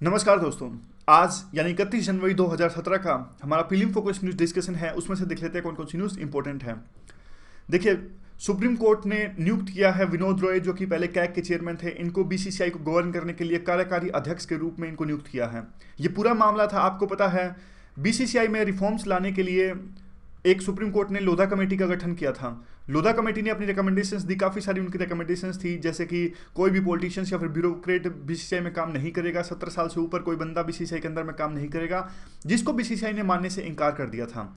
नमस्कार दोस्तों। आज यानी 31 जनवरी 2017 का हमारा फिल्म फोकस न्यूज़ डिस्कशन है। उसमें से देख लेते हैं कौन कौन सी न्यूज़ इंपॉर्टेंट है। देखिए, सुप्रीम कोर्ट ने नियुक्त किया है विनोद रॉय, जो कि पहले कैग के चेयरमैन थे। इनको बीसीसीआई को गवर्न करने के लिए कार्यकारी अध्यक्ष के रूप में इनको नियुक्त किया है। ये पूरा मामला था, आपको पता है, बीसीसीआई में रिफॉर्म्स लाने के लिए एक सुप्रीम कोर्ट ने लोधा कमेटी का गठन किया था। लोधा कमेटी ने अपनी रिकमेंडेशंस दी, काफ़ी सारी उनकी रिकमेंडेशंस थी, जैसे कि कोई भी पॉलिटिशियंस या फिर ब्यूरोक्रेट बीसीसीआई में काम नहीं करेगा, 17 साल से ऊपर कोई बंदा बीसीसीआई के अंदर में काम नहीं करेगा, जिसको बीसीसीआई ने मानने से इनकार कर दिया था।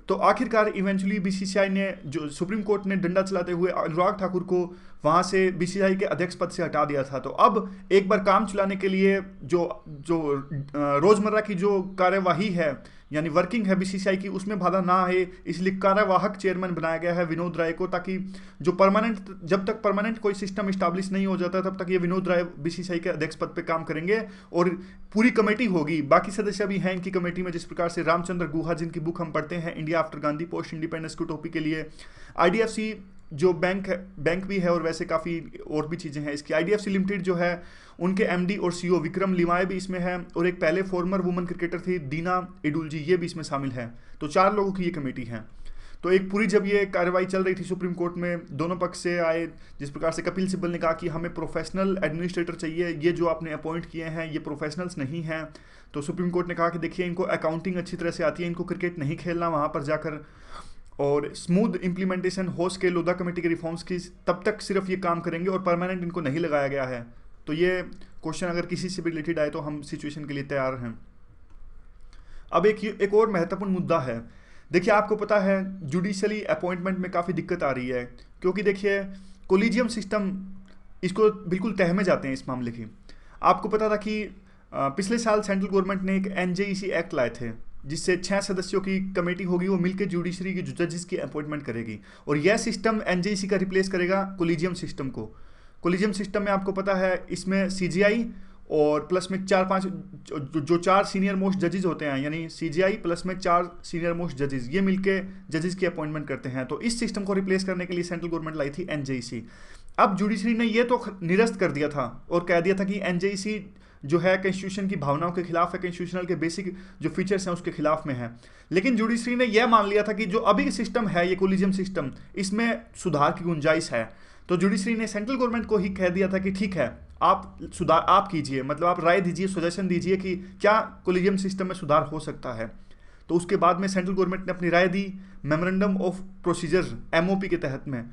तो आखिरकार इवेंचुअली बीसीसीआई ने, जो सुप्रीम कोर्ट ने डंडा चलाते हुए अनुराग ठाकुर को वहाँ से बीसीसीआई के अध्यक्ष पद से हटा दिया था। तो अब एक बार काम चलाने के लिए जो जो रोज़मर्रा की जो कार्यवाही है यानी वर्किंग है बीसीसीआई की, उसमें बाधा ना आए, इसलिए कार्यवाहक चेयरमैन बनाया गया है विनोद राय को, ताकि जो परमानेंट, जब तक परमानेंट कोई सिस्टम इस्टाब्लिश नहीं हो जाता तब तक ये विनोद राय बीसीसीआई के अध्यक्ष पद पे काम करेंगे। और पूरी कमेटी होगी, बाकी सदस्य भी हैं इनकी कमेटी में, जिस प्रकार से रामचंद्र गुहा, जिनकी बुक हम पढ़ते हैं India after Gandhi, post independence की टॉपिक के लिए, आईडीएफसी जो बैंक भी है, और वैसे काफ़ी और भी चीज़ें हैं इसकी। आईडीएफसी लिमिटेड जो है, उनके एमडी और सीईओ विक्रम लिमाय भी इसमें है, और एक पहले फॉर्मर वुमेन क्रिकेटर थी दीना इडुल जी, ये भी इसमें शामिल है। तो 4 लोगों की ये कमेटी है। तो एक पूरी जब ये कार्रवाई चल रही थी सुप्रीम कोर्ट में, दोनों पक्ष से आए, जिस प्रकार से कपिल सिब्बल ने कहा कि हमें प्रोफेशनल एडमिनिस्ट्रेटर चाहिए, ये जो आपने अपॉइंट किए हैं ये प्रोफेशनल्स नहीं हैं। तो सुप्रीम कोर्ट ने कहा कि देखिए, इनको अकाउंटिंग अच्छी तरह से आती है, इनको क्रिकेट नहीं खेलना वहाँ पर जाकर, और स्मूथ इंप्लीमेंटेशन हो सके लोधा कमेटी के रिफॉर्म्स की, तब तक सिर्फ ये काम करेंगे, और परमानेंट इनको नहीं लगाया गया है। तो ये क्वेश्चन अगर किसी से भी रिलेटेड आए तो हम सिचुएशन के लिए तैयार हैं। अब एक और महत्वपूर्ण मुद्दा है। देखिए, आपको पता है जुडिशली अपॉइंटमेंट में काफ़ी दिक्कत आ रही है, क्योंकि देखिए कोलिजियम सिस्टम, इसको बिल्कुल तह में जाते हैं इस मामले की। आपको पता था कि पिछले साल सेंट्रल गवर्नमेंट ने एक एनजेईसी एक्ट लाए थे, जिससे 6 सदस्यों की कमेटी होगी, वो मिलकर जुडिशरी की जजेस की अपॉइंटमेंट करेगी, और यह सिस्टम एनजेईसी का रिप्लेस करेगा कोलिजियम सिस्टम को। कोलिजियम सिस्टम में आपको पता है, इसमें सीजीआई और प्लस में 4-5 जो 4 सीनियर मोस्ट जजेस होते हैं, यानी सीजीआई प्लस में 4 सीनियर मोस्ट जजेस, ये मिलके जजेस की अपॉइंटमेंट करते हैं। तो इस सिस्टम को रिप्लेस करने के लिए सेंट्रल गवर्नमेंट लाई थी एनजेईसी। अब जुडिशरी ने ये तो निरस्त कर दिया था और कह दिया था कि एनजेईसी जो है कॉन्स्टिट्यूशन की भावनाओं के खिलाफ है, कॉन्स्टिट्यूशनल के बेसिक जो फीचर्स हैं उसके खिलाफ में है। लेकिन जुडिशरी ने यह मान लिया था कि जो अभी सिस्टम है, ये कोलिजियम सिस्टम, इसमें सुधार की गुंजाइश है। तो जुडिशरी ने सेंट्रल गवर्नमेंट को ही कह दिया था कि ठीक है, आप सुधार आप कीजिए, मतलब आप राय दीजिए, सजेशन दीजिए कि क्या कोलिजियम सिस्टम में सुधार हो सकता है। तो उसके बाद में सेंट्रल गवर्नमेंट ने अपनी राय दी मेमोरेंडम ऑफ प्रोसीजर एमओपी के तहत में।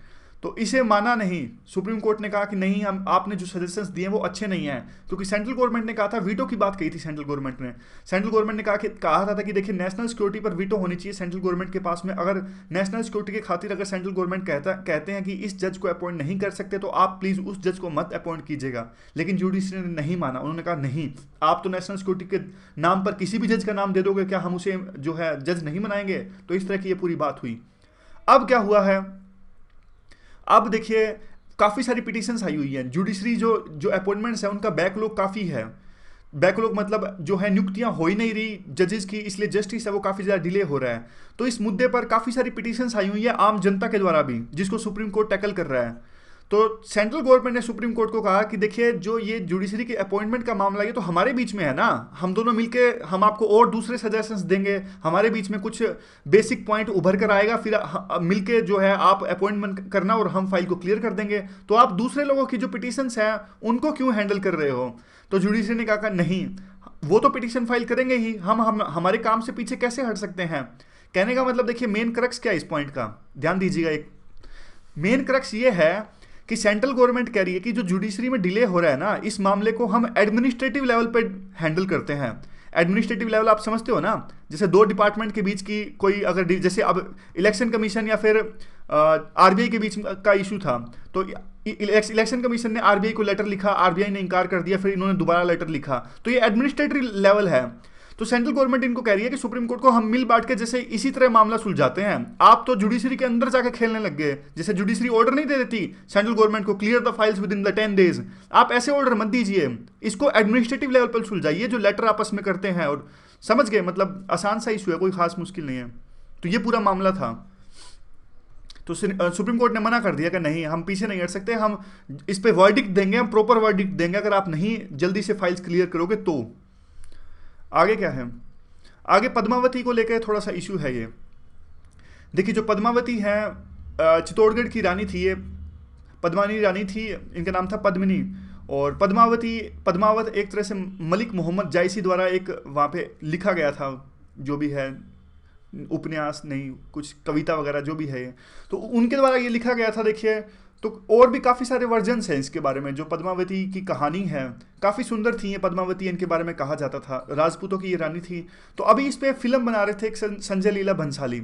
तो इसे माना नहीं, सुप्रीम कोर्ट ने कहा कि नहीं, हम आपने जो सजेशंस दिए वो अच्छे नहीं हैं, क्योंकि सेंट्रल गवर्नमेंट ने कहा था, वीटो की बात कही थी सेंट्रल गवर्नमेंट ने। सेंट्रल गवर्नमेंट ने कहा था कि देखिए, नेशनल सिक्योरिटी पर वीटो होनी चाहिए सेंट्रल गवर्नमेंट के पास में। अगर नेशनल सिक्योरिटी के खातिर अगर सेंट्रल गवर्नमेंट कहते हैं कि इस जज को अपॉइंट नहीं कर सकते, तो आप प्लीज़ उस जज को मत अपॉइंट कीजिएगा। लेकिन जुडिशरी ने नहीं माना, उन्होंने कहा नहीं, आप तो नेशनल सिक्योरिटी के नाम पर किसी भी जज का नाम दे दोगे, क्या हम उसे जो है जज नहीं बनाएंगे? तो इस तरह की ये पूरी बात हुई। अब क्या हुआ है, अब देखिए काफ़ी सारी पिटीशंस आई हुई हैं। जुडिशरी जो अपॉइंटमेंट्स है उनका बैकलॉग काफ़ी है। बैकलॉग मतलब जो है नियुक्तियां हो ही नहीं रही जजेस की, इसलिए जस्टिस है वो काफ़ी ज़्यादा डिले हो रहा है। तो इस मुद्दे पर काफ़ी सारी पिटीशंस आई हुई है आम जनता के द्वारा भी, जिसको सुप्रीम कोर्ट टैकल कर रहा है। तो सेंट्रल गवर्नमेंट ने सुप्रीम कोर्ट को कहा कि देखिए, जो ये जुडिशरी के अपॉइंटमेंट का मामला, ये तो हमारे बीच में है ना, हम दोनों मिलके हम आपको और दूसरे सजेशंस देंगे, हमारे बीच में कुछ बेसिक पॉइंट उभर कर आएगा, फिर मिलके जो है आप अपॉइंटमेंट करना और हम फाइल को क्लियर कर देंगे। तो आप दूसरे लोगों की जो पिटीशंस हैं उनको क्यों हैंडल कर रहे हो? तो जुडिशरी ने कहा नहीं, वो तो पिटीशन फाइल करेंगे ही, हम हमारे काम से पीछे कैसे हट सकते हैं? कहने का मतलब देखिए, मेन क्रक्स क्या है इस पॉइंट का, ध्यान दीजिएगा। एक मेन क्रक्स ये है कि सेंट्रल गवर्नमेंट कह रही है कि जो जुडिशरी में डिले हो रहा है ना, इस मामले को हम एडमिनिस्ट्रेटिव लेवल पे हैंडल करते हैं। एडमिनिस्ट्रेटिव लेवल आप समझते हो ना, जैसे 2 डिपार्टमेंट के बीच की कोई अगर, जैसे अब इलेक्शन कमीशन या फिर आरबीआई के बीच का इशू था, तो इलेक्शन कमीशन ने आरबीआई को लेटर लिखा, आरबीआई ने इनकार कर दिया, फिर इन्होंने दोबारा लेटर लिखा, तो ये एडमिनिस्ट्रेटिव लेवल है। तो सेंट्रल गवर्नमेंट इनको कह रही है कि सुप्रीम कोर्ट को हम मिल बांट के जैसे इसी तरह मामला सुलझाते हैं, आप तो जुडिशरी के अंदर जाके खेलने लग गए। जैसे जुडिशरी ऑर्डर नहीं दे देती सेंट्रल गवर्नमेंट को, clear the files with in the 10 days, आप ऐसे ऑर्डर मत दीजिए, इसको एडमिनिस्ट्रेटिव लेवल पर सुलझाइए, जो लेटर आपस में करते हैं। और समझ गए, मतलब आसान सा इशू है, कोई खास मुश्किल नहीं है। तो ये पूरा मामला था। तो सुप्रीम कोर्ट ने मना कर दिया कि नहीं, हम पीछे नहीं हट सकते, हम इस पे वर्डिक्ट देंगे, हम प्रॉपर वर्डिक्ट देंगे, अगर आप नहीं जल्दी से फाइल्स क्लियर करोगे तो। आगे क्या है, आगे पद्मावती को लेकर थोड़ा सा इशू है ये। देखिए जो पद्मावती है चित्तौड़गढ़ की रानी थी, ये पद्मानी रानी थी, इनका नाम था पद्मिनी। और पद्मावत एक तरह से मलिक मोहम्मद जायसी द्वारा एक वहाँ पे लिखा गया था, जो भी है उपन्यास नहीं कुछ कविता वगैरह जो भी है ये, तो उनके द्वारा ये लिखा गया था। देखिए तो और भी काफ़ी सारे वर्जन्स हैं इसके बारे में। जो पद्मावती की कहानी है काफ़ी सुंदर थी ये पद्मावती, इनके बारे में कहा जाता था, राजपूतों की ये रानी थी। तो अभी इस पे फिल्म बना रहे थे एक संजय लीला भंसाली,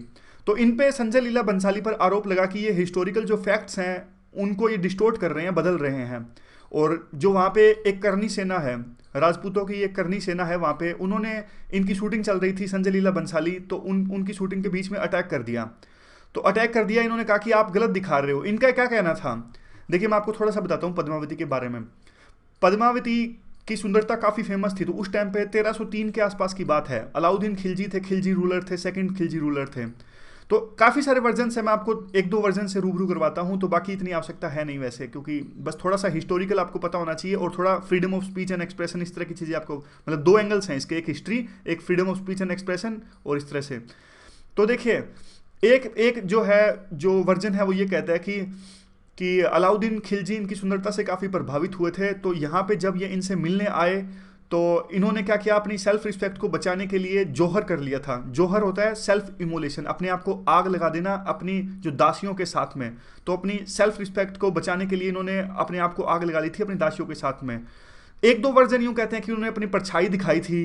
तो इन पे संजय लीला भंसाली पर आरोप लगा कि ये हिस्टोरिकल जो फैक्ट्स हैं उनको ये डिस्टोर्ट कर रहे हैं, बदल रहे हैं। और जो वहाँ पे एक करनी सेना है, राजपूतों की एक करनी सेना है वहाँ पे, उन्होंने इनकी शूटिंग चल रही थी संजय लीला बंसाली, तो उनकी शूटिंग के बीच में अटैक कर दिया। तो अटैक कर दिया, इन्होंने कहा कि आप गलत दिखा रहे हो। इनका क्या कहना था, देखिए मैं आपको थोड़ा सा बताता हूँ पद्मावती के बारे में। पद्मावती की सुंदरता काफ़ी फेमस थी। तो उस टाइम पे 1303 के आसपास की बात है। अलाउद्दीन खिलजी थे, खिलजी रूलर थे, सेकंड खिलजी रूलर थे। तो काफ़ी सारे वर्जन है, मैं आपको एक दो वर्जन से रूबरू करवाता हूँ। तो बाकी इतनी आवश्यकता है नहीं वैसे, क्योंकि बस थोड़ा सा हिस्टोरिकल आपको पता होना चाहिए और थोड़ा freedom of speech and expression, इस तरह की चीज़ें आपको, मतलब दो एंगल्स हैं इसके, एक हिस्ट्री, एक freedom of speech and expression, और इस तरह से। तो देखिए एक जो है, जो वर्जन है वो ये कहता है कि अलाउद्दीन खिलजी इनकी सुंदरता से काफ़ी प्रभावित हुए थे। तो यहाँ पे जब ये इनसे मिलने आए तो इन्होंने क्या किया, अपनी सेल्फ रिस्पेक्ट को बचाने के लिए जौहर कर लिया था। जौहर होता है सेल्फ इमोलेशन, अपने आप को आग लगा देना अपनी जो दासियों के साथ में। तो अपनी सेल्फ रिस्पेक्ट को बचाने के लिए इन्होंने अपने आप को आग लगा ली थी अपनी दासियों के साथ में। एक दो वर्जन यूँ कहते हैं कि उन्होंने अपनी परछाई दिखाई थी।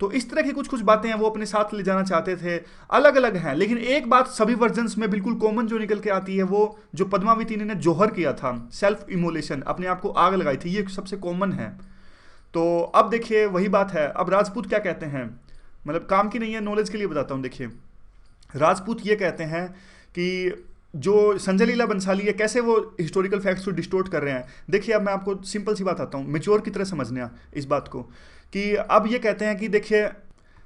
तो इस तरह की कुछ कुछ बातें हैं वो अपने साथ ले जाना चाहते थे, अलग अलग हैं। लेकिन एक बात सभी वर्जन्स में बिल्कुल कॉमन जो निकल के आती है, वो जो पद्मावती ने जौहर किया था, सेल्फ इमोलेशन, अपने आप को आग लगाई थी, ये सबसे कॉमन है। तो अब देखिए वही बात है, अब राजपूत क्या कहते हैं, मतलब काम की नहीं है, नॉलेज के लिए बताता हूँ। देखिए राजपूत ये कहते हैं कि जो संजय लीला बंसाली है, कैसे वो हिस्टोरिकल फैक्ट्स को डिस्टोर्ट कर रहे हैं। देखिए अब मैं आपको सिंपल सी बात आता हूँ, मेच्योर की तरह समझना इस बात को, कि अब ये कहते हैं कि देखिए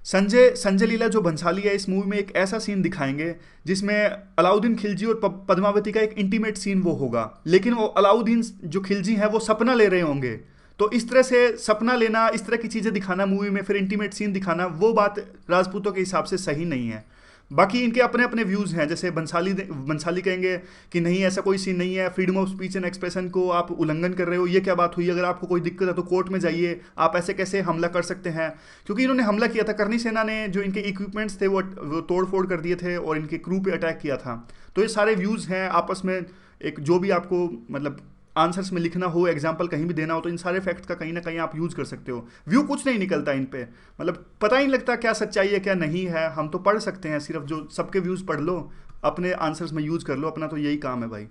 संजय लीला जो बंसाली है, इस मूवी में एक ऐसा सीन दिखाएंगे जिसमें अलाउद्दीन खिलजी और पद्मावती का एक इंटीमेट सीन वो होगा, लेकिन वो अलाउद्दीन जो खिलजी है वो सपना ले रहे होंगे। तो इस तरह से सपना लेना, इस तरह की चीज़ें दिखाना मूवी में, फिर इंटीमेट सीन दिखाना, वो बात राजपूतों के हिसाब से सही नहीं है। बाकी इनके अपने अपने व्यूज़ हैं। जैसे बंसाली कहेंगे कि नहीं ऐसा कोई सीन नहीं है, freedom of speech and expression को आप उल्लंघन कर रहे हो, ये क्या बात हुई, अगर आपको कोई दिक्कत है तो कोर्ट में जाइए, आप ऐसे कैसे हमला कर सकते हैं। क्योंकि इन्होंने हमला किया था, करनी सेना ने जो इनके इक्विपमेंट्स थे वो तोड़ फोड़ कर दिए थे और इनके क्रू पे अटैक किया था। तो ये सारे व्यूज़ हैं आपस में, एक जो भी आपको मतलब आंसर्स में लिखना हो, एग्जाम्पल कहीं भी देना हो, तो इन सारे फैक्ट्स का कहीं ना कहीं आप यूज़ कर सकते हो। व्यू कुछ नहीं निकलता इन पे, मतलब पता ही नहीं लगता क्या सच्चाई है क्या नहीं है। हम तो पढ़ सकते हैं, सिर्फ जो सबके व्यूज़ पढ़ लो, अपने आंसर्स में यूज़ कर लो, अपना तो यही काम है भाई।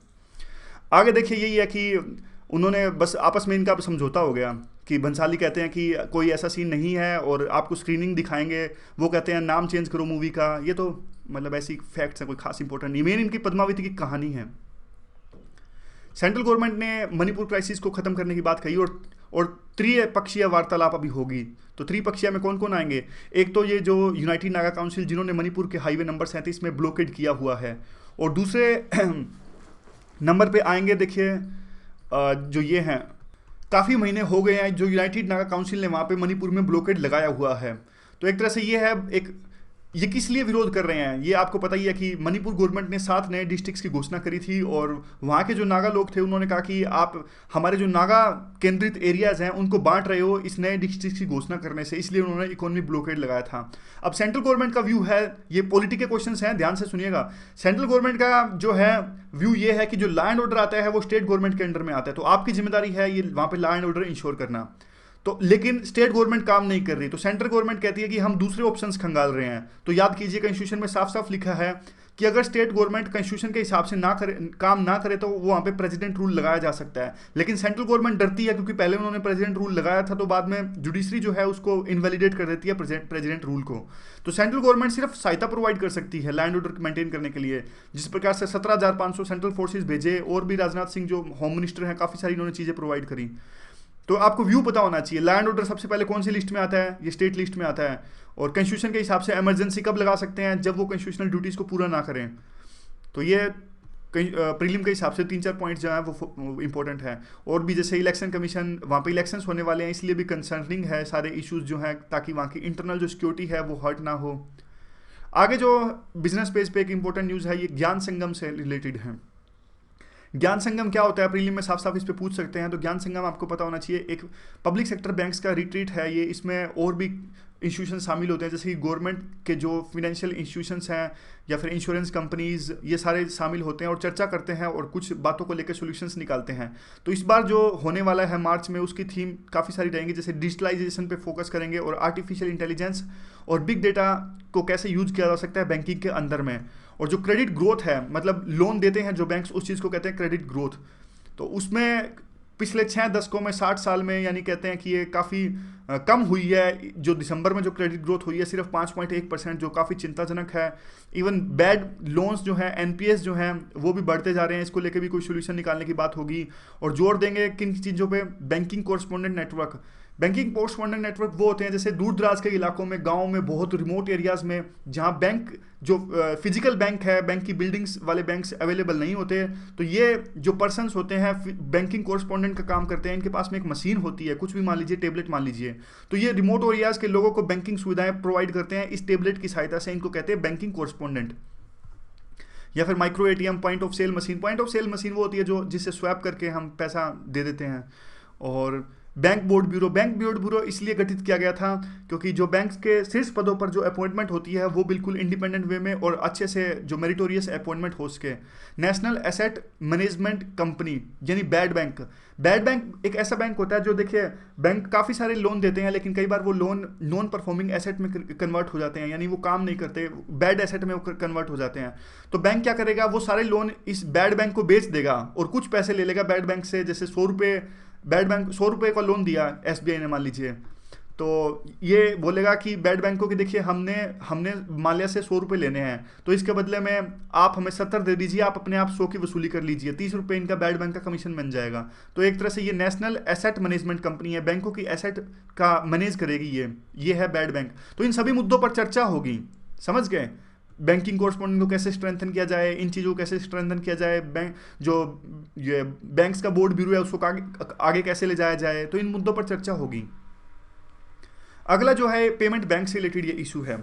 आगे देखिए यही है कि उन्होंने बस आपस में इनका समझौता हो गया कि बंसाली कहते हैं कि कोई ऐसा सीन नहीं है और आपको स्क्रीनिंग दिखाएंगे, वो कहते हैं नाम चेंज करो मूवी का। ये तो मतलब ऐसी फैक्ट्स हैं, कोई खास इंपॉर्टेंट नहीं। मेन इनकी पद्मावती की कहानी है। सेंट्रल गवर्नमेंट ने मणिपुर क्राइसिस को खत्म करने की बात कही और त्रिपक्षीय वार्तालाप अभी होगी। तो त्रिपक्षीय में कौन कौन आएंगे, एक तो ये जो यूनाइटेड नागा काउंसिल जिन्होंने मणिपुर के हाईवे नंबर 37 में ब्लॉकेड किया हुआ है, और दूसरे नंबर पे आएंगे देखिए जो ये हैं, काफ़ी महीने हो गए हैं जो यूनाइटेड नागा काउंसिल ने वहाँ पे मणिपुर में ब्लॉकेड लगाया हुआ है। तो एक तरह से ये है एक, ये किस लिए विरोध कर रहे हैं, ये आपको पता ही है कि मणिपुर गवर्नमेंट ने 7 नए डिस्ट्रिक्ट्स की घोषणा करी थी और वहाँ के जो नागा लोग थे उन्होंने कहा कि आप हमारे जो नागा केंद्रित एरियाज़ हैं उनको बांट रहे हो इस नए डिस्ट्रिक्ट की घोषणा करने से, इसलिए उन्होंने इकोनॉमिक ब्लॉकेड लगाया था। अब सेंट्रल गवर्नमेंट का व्यू है, ये पॉलिटिक के क्वेश्चंस हैं, ध्यान से सुनिएगा। सेंट्रल गवर्नमेंट का जो है व्यू ये है कि जो लॉ एंड ऑर्डर आता है वो स्टेट गवर्नमेंट के अंडर में आता है, तो आपकी जिम्मेदारी है ये वहाँ पर लॉ एंड ऑर्डर इंश्योर करना। तो लेकिन स्टेट गवर्नमेंट काम नहीं कर रही, तो सेंट्रल गवर्नमेंट कहती है कि हम दूसरे ऑप्शंस खंगाल रहे हैं। तो याद कीजिए कॉन्स्टिट्यूशन में साफ साफ लिखा है कि अगर स्टेट गवर्नमेंट कॉन्स्टिट्यूशन के हिसाब से काम ना करे तो वो वहाँ पे प्रेसिडेंट रूल लगाया जा सकता है। लेकिन सेंट्रल गवर्नमेंट डरती है क्योंकि पहले उन्होंने प्रेसिडेंट रूल लगाया था, तो बाद में जुडिशरी जो है उसको इनवैलिडेट कर देती है प्रेसिडेंट रूल को। तो सेंट्रल गवर्नमेंट सिर्फ सहायता प्रोवाइड कर सकती है लैंड ऑर्डर मेंटेन करने के लिए। जिस प्रकार से 17,500 सेंट्रल फोर्सेज भेजे, और भी राजनाथ सिंह जो होम मिनिस्टर हैं काफ़ी सारी इन्होंने चीज़ें प्रोवाइड करी। तो आपको व्यू पता होना चाहिए, लैंड ऑर्डर सबसे पहले कौन सी लिस्ट में आता है, ये स्टेट लिस्ट में आता है। और कॉन्स्टिट्यूशन के हिसाब से इमरजेंसी कब लगा सकते हैं, जब वो कॉन्स्टिट्यूशनल ड्यूटीज़ को पूरा ना करें। तो ये कहीं प्रीलिम के हिसाब से 3-4 पॉइंट जो है वो इंपॉर्टेंट है। और भी जैसे इलेक्शन कमीशन, वहाँ पे इलेक्शंस होने वाले हैं, इसलिए भी कंसर्निंग है सारे इश्यूज जो हैं, ताकि वहाँ की इंटरनल जो सिक्योरिटी है वो हर्ट ना हो। आगे जो बिजनेस पेज पे एक इंपॉर्टेंट न्यूज़ है, ये ज्ञान संगम से रिलेटेड है। ज्ञान संगम क्या होता है, प्रीलिम में साफ साफ इस पे पूछ सकते हैं। तो ज्ञान संगम आपको पता होना चाहिए, एक पब्लिक सेक्टर बैंक्स का रिट्रीट है ये। इसमें और भी इंस्टीट्यूशन शामिल होते हैं, जैसे कि गवर्नमेंट के जो फिनेंशियल इंस्टीट्यूशंस हैं या फिर इंश्योरेंस कंपनीज, ये सारे शामिल होते हैं और चर्चा करते हैं और कुछ बातों को लेकर सॉल्यूशंस निकालते हैं। तो इस बार जो होने वाला है मार्च में, उसकी थीम काफ़ी सारी रहेंगी, जैसे डिजिटलाइजेशन पे फोकस करेंगे और आर्टिफिशियल इंटेलिजेंस और बिग डेटा को कैसे यूज किया जा सकता है बैंकिंग के अंदर में। और जो क्रेडिट ग्रोथ है, मतलब लोन देते हैं जो बैंक्स, उस चीज़ को कहते हैं क्रेडिट ग्रोथ। तो उसमें पिछले 6 दशकों में 60 साल में यानी कहते हैं कि ये काफ़ी कम हुई है। जो दिसंबर में जो क्रेडिट ग्रोथ हुई है सिर्फ 5.1%, जो काफ़ी चिंताजनक है। इवन बैड लोन्स जो हैं, एनपीएस जो हैं, वो भी बढ़ते जा रहे हैं। इसको लेकर भी कोई सोल्यूशन निकालने की बात होगी। और जोर देंगे किन चीज़ों पे, बैंकिंग कोरस्पोंडेंट नेटवर्क। बैंकिंग कोरस्पोंडेंट नेटवर्क वो होते हैं जैसे दूर दराज के इलाकों में, गाँव में, बहुत रिमोट एरियाज़ में, जहाँ बैंक जो फिजिकल बैंक है, बैंक की बिल्डिंग्स वाले बैंक्स अवेलेबल नहीं होते। तो ये जो पर्सन्स होते हैं बैंकिंग कोरस्पोंडेंट का काम करते हैं, इनके पास में एक मशीन होती है, कुछ भी मान लीजिए, टेबलेट मान लीजिए। तो ये रिमोट एरियाज़ के लोगों को बैंकिंग सुविधाएं प्रोवाइड करते हैं इस टेबलेट की सहायता से। इनको कहते हैं बैंकिंग कोरस्पोंडेंट। या फिर micro ATM, point of sale machine. Point of sale machine वो होती है जो जिससे स्वैप करके हम पैसा दे देते हैं। और bank board bureau, bank board bureau इसलिए गठित किया गया था क्योंकि जो बैंक के शीर्ष पदों पर जो अपॉइंटमेंट होती है वो बिल्कुल इंडिपेंडेंट वे में और अच्छे से जो मेरिटोरियस अपॉइंटमेंट हो सके। नेशनल एसेट मैनेजमेंट कंपनी यानी बैड बैंक। बैड बैंक एक ऐसा बैंक होता है जो, देखिए, बैंक काफ़ी सारे लोन देते हैं लेकिन कई बार वो लोन नॉन परफॉर्मिंग एसेट में कन्वर्ट हो जाते हैं, यानी वो काम नहीं करते, बैड एसेट में वो कन्वर्ट हो जाते हैं। तो बैंक क्या करेगा, वो सारे लोन इस बैड बैंक को बेच देगा और कुछ पैसे ले लेगा बैड बैंक से। जैसे 100 रुपये, बैड बैंक 100 रुपये का लोन दिया एसबीआई ने मान लीजिए, तो ये बोलेगा कि बैड बैंक को कि देखिए हमने माल्या से 100 रुपये लेने हैं, तो इसके बदले में आप हमें 70 दे दीजिए, आप अपने आप 100 की वसूली कर लीजिए, 30 रुपये इनका बैड बैंक का कमीशन बन जाएगा। तो एक तरह से ये नेशनल एसेट मैनेजमेंट कंपनी है, बैंकों की एसेट का मैनेज करेगी ये है बैड बैंक। तो इन सभी मुद्दों पर चर्चा होगी, समझ गए। बैंकिंग कोरस्पोंडेंट को कैसे स्ट्रेंथन किया जाए, इन चीज़ों को कैसे स्ट्रेंथन किया जाए, बैंक जो ये बैंक्स का बोर्ड ब्यूरो है उसको आगे कैसे ले जाया जाए, तो इन मुद्दों पर चर्चा होगी। अगला जो है पेमेंट बैंक से रिलेटेड ये इशू है।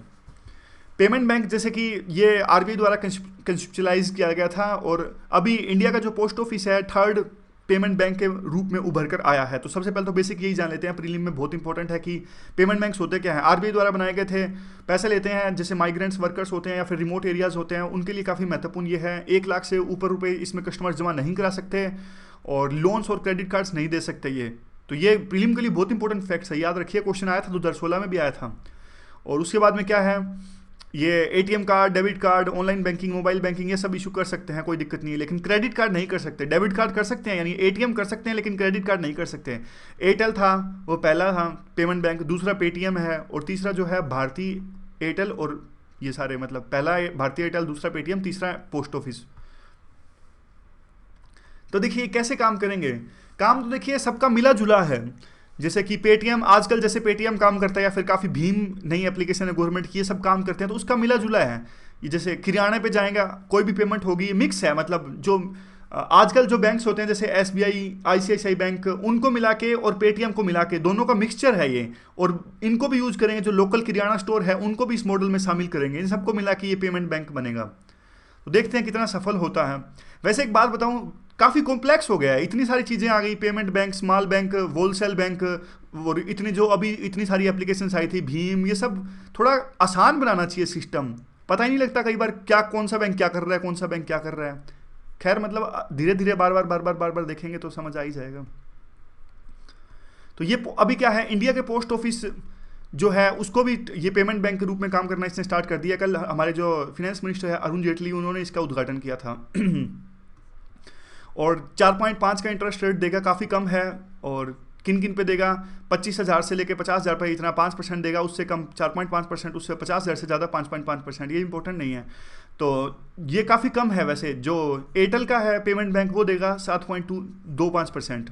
पेमेंट बैंक जैसे कि ये आरबीआई द्वारा कंसेप्चुलाइज किया गया था और अभी इंडिया का जो पोस्ट ऑफिस है थर्ड पेमेंट बैंक के रूप में उभर कर आया है। तो सबसे पहले तो बेसिक यही जान लेते हैं, प्रीलिम में बहुत इंपॉर्टेंट है कि पेमेंट बैंक्स होते क्या हैं। आरबीआई द्वारा बनाए गए थे, पैसे लेते हैं, जैसे माइग्रेंट्स वर्कर्स होते हैं या फिर रिमोट एरियाज होते हैं, उनके लिए काफ़ी महत्वपूर्ण ये है। 1 लाख से ऊपर रुपए इसमें कस्टमर जमा नहीं करा सकते और लोन्स और क्रेडिट कार्ड्स नहीं दे सकते ये। तो ये प्रीलिम के लिए बहुत इंपॉर्टेंट फैक्ट्स है, याद रखिए, क्वेश्चन आया था 2016 में भी आया था। और उसके बाद में क्या है, ये ATM card, debit card, online banking, mobile banking, ये सब इशू कर सकते हैं, कोई दिक्कत नहीं है, लेकिन क्रेडिट कार्ड नहीं कर सकते। डेबिट कार्ड कर सकते हैं, यानी एटीएम कर सकते हैं, लेकिन क्रेडिट कार्ड नहीं कर सकते। एयरटेल था, वो पहला था पेमेंट बैंक, दूसरा पेटीएम है और तीसरा जो है भारतीय एयरटेल, और ये सारे मतलब पहला भारतीय एयरटेल, दूसरा पेटीएम, तीसरा पोस्ट ऑफिस। तो देखिए कैसे काम करेंगे, काम तो देखिए सबका मिला जुला है। जैसे कि पेटीएम आजकल, जैसे पेटीएम काम करता है या फिर काफ़ी भीम नई एप्लीकेशन है गवर्नमेंट की, ये सब काम करते हैं, तो उसका मिला जुला है। ये जैसे किराने पे जाएगा, कोई भी पेमेंट होगी, ये मिक्स है। मतलब जो आजकल जो बैंक्स होते हैं जैसे एसबीआई, आईसीआईसीआई बैंक, उनको मिला के और पेटीएम को मिला के, दोनों का मिक्सचर है ये, और इनको भी यूज करेंगे। जो लोकल किराना स्टोर है उनको भी इस मॉडल में शामिल करेंगे, इन सबको मिला के ये पेमेंट बैंक बनेगा। तो देखते हैं कितना सफल होता है। वैसे एक बात बताऊं, काफ़ी कॉम्प्लेक्स हो गया है, इतनी सारी चीज़ें आ गई, payment bank, small bank, wholesale bank, और इतनी जो अभी इतनी सारी एप्लीकेशंस आई थी, भीम, ये सब थोड़ा आसान बनाना चाहिए सिस्टम। पता ही नहीं लगता कई बार क्या, कौन सा बैंक क्या कर रहा है, कौन सा बैंक क्या कर रहा है। खैर मतलब धीरे धीरे बार बार देखेंगे तो समझ आ ही जाएगा। तो ये अभी क्या है, इंडिया के पोस्ट ऑफिस जो है उसको भी ये पेमेंट बैंक के रूप में काम करना इसने स्टार्ट कर दिया। कल हमारे जो फाइनेंस मिनिस्टर है अरुण जेटली, उन्होंने इसका उद्घाटन किया था। और 4.5 का इंटरेस्ट रेट देगा, काफ़ी कम है। और किन किन पे देगा, 25,000 से लेकर 50,000 पर इतना 5% देगा, उससे कम 4.5%, उससे 50,000 से ज़्यादा 5.5%। ये इंपॉर्टेंट नहीं है, तो ये काफ़ी कम है। वैसे जो एयरटेल का है पेमेंट बैंक वो देगा 7.25%।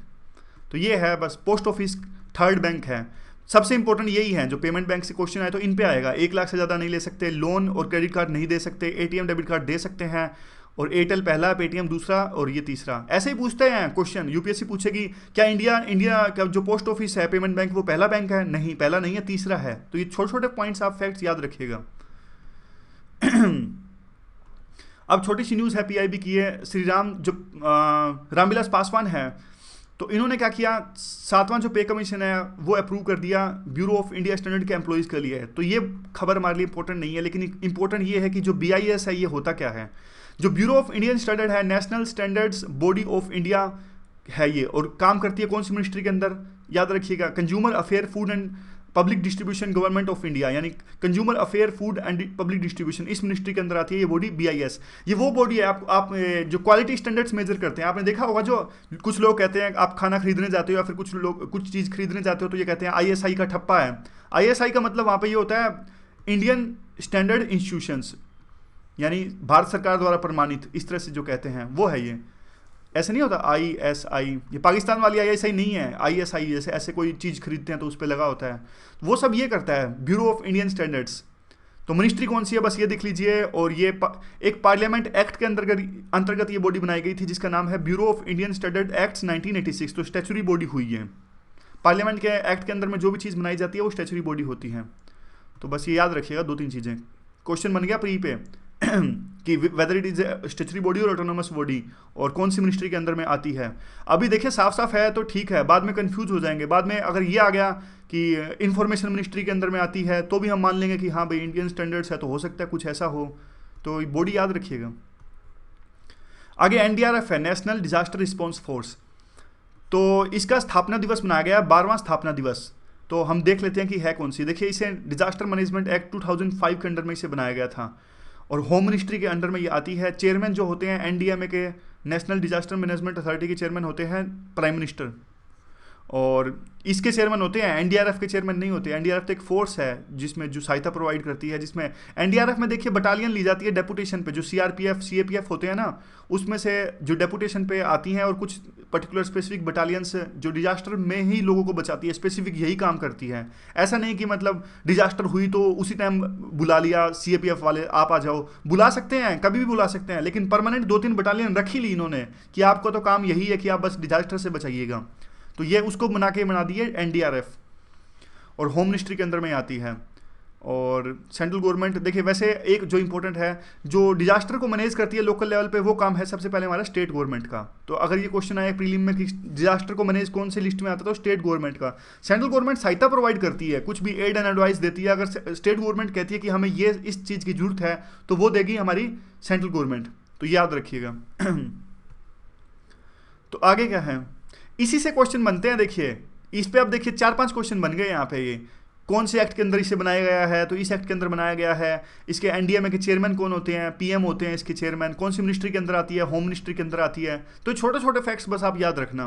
तो ये है बस, पोस्ट ऑफिस थर्ड बैंक है। सबसे इंपॉर्टेंट यही है, जो पेमेंट बैंक से क्वेश्चन आए तो इन पे आएगा। 1 लाख से ज़्यादा नहीं ले सकते, लोन और क्रेडिट कार्ड नहीं दे सकते, एटीएम डेबिट कार्ड दे सकते हैं, और एयरटेल पहला, पेटीएम दूसरा और ये तीसरा। ऐसे ही पूछते हैं क्वेश्चन, यूपीएससी पूछेगी क्या इंडिया का जो पोस्ट ऑफिस है पेमेंट बैंक वो पहला बैंक है? नहीं, पहला नहीं है, तीसरा है। तो ये छोटे छोटे पॉइंट्स आप फैक्ट्स याद रखिएगा। अब छोटी सी न्यूज़ है पीआईबी की है, श्री राम जो रामविलास पासवान है, तो इन्होंने क्या किया, 7वां जो पे कमीशन है वो अप्रूव कर दिया ब्यूरो ऑफ इंडिया स्टैंडर्ड के एम्प्लॉयज़ के लिए। तो ये खबर हमारे लिए इंपॉर्टेंट नहीं है, लेकिन इंपॉर्टेंट ये है कि जो BIS है ये होता क्या है। जो ब्यूरो ऑफ इंडियन स्टैंडर्ड है, national standards body of India है ये, और काम करती है कौन सी मिनिस्ट्री के अंदर, याद रखिएगा, consumer affair food and public distribution government of India, यानी consumer affair food and public distribution, इस मिनिस्ट्री के अंदर आती है ये बॉडी BIS। ये वो बॉडी है आप जो क्वालिटी स्टैंडर्ड्स मेजर करते हैं। आपने देखा होगा जो कुछ लोग कहते हैं आप खाना खरीदने जाते हो या फिर कुछ लोग कुछ चीज़ खरीदने जाते हो तो ये कहते हैं ISI का ठप्पा है। ISI का मतलब वहाँ पर ये होता है इंडियन स्टैंडर्ड इंस्टीट्यूशंस, यानी भारत सरकार द्वारा प्रमाणित, इस तरह से जो कहते हैं वो है ये। ऐसे नहीं होता ISI, ये पाकिस्तान वाली ISI नहीं है, ISI जैसे ऐसे कोई चीज़ खरीदते हैं तो उस पर लगा होता है, वो सब ये करता है ब्यूरो ऑफ इंडियन स्टैंडर्ड्स। तो मिनिस्ट्री कौन सी है बस ये देख लीजिए। और ये एक पार्लियामेंट एक्ट के अंतर्गत ये बॉडी बनाई गई थी जिसका नाम है bureau of Indian standard acts 1986। तो स्टैचुरी बॉडी हुई है, पार्लियामेंट के एक्ट के अंदर में जो भी चीज़ बनाई जाती है वो स्टैचुरी बॉडी होती है। तो बस ये याद रखिएगा 2-3 चीज़ें। क्वेश्चन बन गया प्री पे कि whether it is statutory body और ऑटोनोमस बॉडी, और कौन सी मिनिस्ट्री के अंदर में आती है। अभी देखिए साफ साफ है तो ठीक है, बाद में कंफ्यूज हो जाएंगे। बाद में अगर ये आ गया कि इंफॉर्मेशन मिनिस्ट्री के अंदर में आती है तो भी हम मान लेंगे कि हाँ भाई इंडियन स्टैंडर्ड्स है, तो हो सकता है कुछ ऐसा हो। तो बॉडी याद रखिएगा। आगे NDRF है, नेशनल डिजास्टर रिस्पॉन्स फोर्स। तो इसका स्थापना दिवस मनाया गया 12वां स्थापना दिवस। तो हम देख लेते हैं कि है कौन सी। देखिए इसे डिजास्टर मैनेजमेंट एक्ट 2005 के अंडर में इसे बनाया गया था, और होम मिनिस्ट्री के अंडर में ये आती है। चेयरमैन जो होते हैं NDMA के, नेशनल डिजास्टर मैनेजमेंट अथॉरिटी के चेयरमैन होते हैं प्राइम मिनिस्टर, और इसके चेयरमैन होते हैं, NDRF के चेयरमैन नहीं होते। NDRF तो एक फोर्स है जिसमें जो सहायता प्रोवाइड करती है, जिसमें NDRF में देखिए बटालियन ली जाती है डेपुटेशन पे, जो CRPF CAPF होते हैं ना, उसमें से जो डेपुटेशन पे आती हैं, और कुछ पर्टिकुलर स्पेसिफिक बटालियंस जो डिजास्टर में ही लोगों को बचाती है, स्पेसिफिक यही काम करती है। ऐसा नहीं कि मतलब डिजास्टर हुई तो उसी टाइम बुला लिया CAPF वाले आप आ जाओ, बुला सकते हैं, कभी भी बुला सकते हैं, लेकिन परमानेंट 2-3 बटालियन रख ही ली इन्होंने कि आपका तो काम यही है कि आप बस डिजास्टर से बचाइएगा। तो ये उसको बना दिए NDRF, और होम मिनिस्ट्री के अंदर में आती है। और सेंट्रल गवर्नमेंट देखिए, वैसे एक जो इंपॉर्टेंट है, जो डिजास्टर को मैनेज करती है लोकल लेवल पे, वो काम है सबसे पहले हमारा स्टेट गवर्नमेंट का। तो अगर ये क्वेश्चन आया प्रीलिम में कि डिजास्टर को मैनेज कौन से लिस्ट में आता है, तो स्टेट गवर्नमेंट का। सेंट्रल गवर्नमेंट सहायता प्रोवाइड करती है, कुछ भी एड एंड एडवाइस देती है। अगर स्टेट गवर्नमेंट कहती है कि हमें ये इस चीज़ की जरूरत है तो वो देगी हमारी सेंट्रल गवर्नमेंट, तो याद रखिएगा। तो आगे क्या है, इसी से क्वेश्चन बनते हैं। देखिए इस पे अब देखिए 4-5 क्वेश्चन बन गए यहाँ पे। ये कौन से एक्ट के अंदर इसे बनाया गया है, तो इस एक्ट के अंदर बनाया गया है। इसके NDMA के चेयरमैन कौन होते हैं, PM होते हैं इसके चेयरमैन। कौन सी मिनिस्ट्री के अंदर आती है, होम मिनिस्ट्री के अंदर आती है। तो छोटे छोटे फैक्ट्स बस आप याद रखना।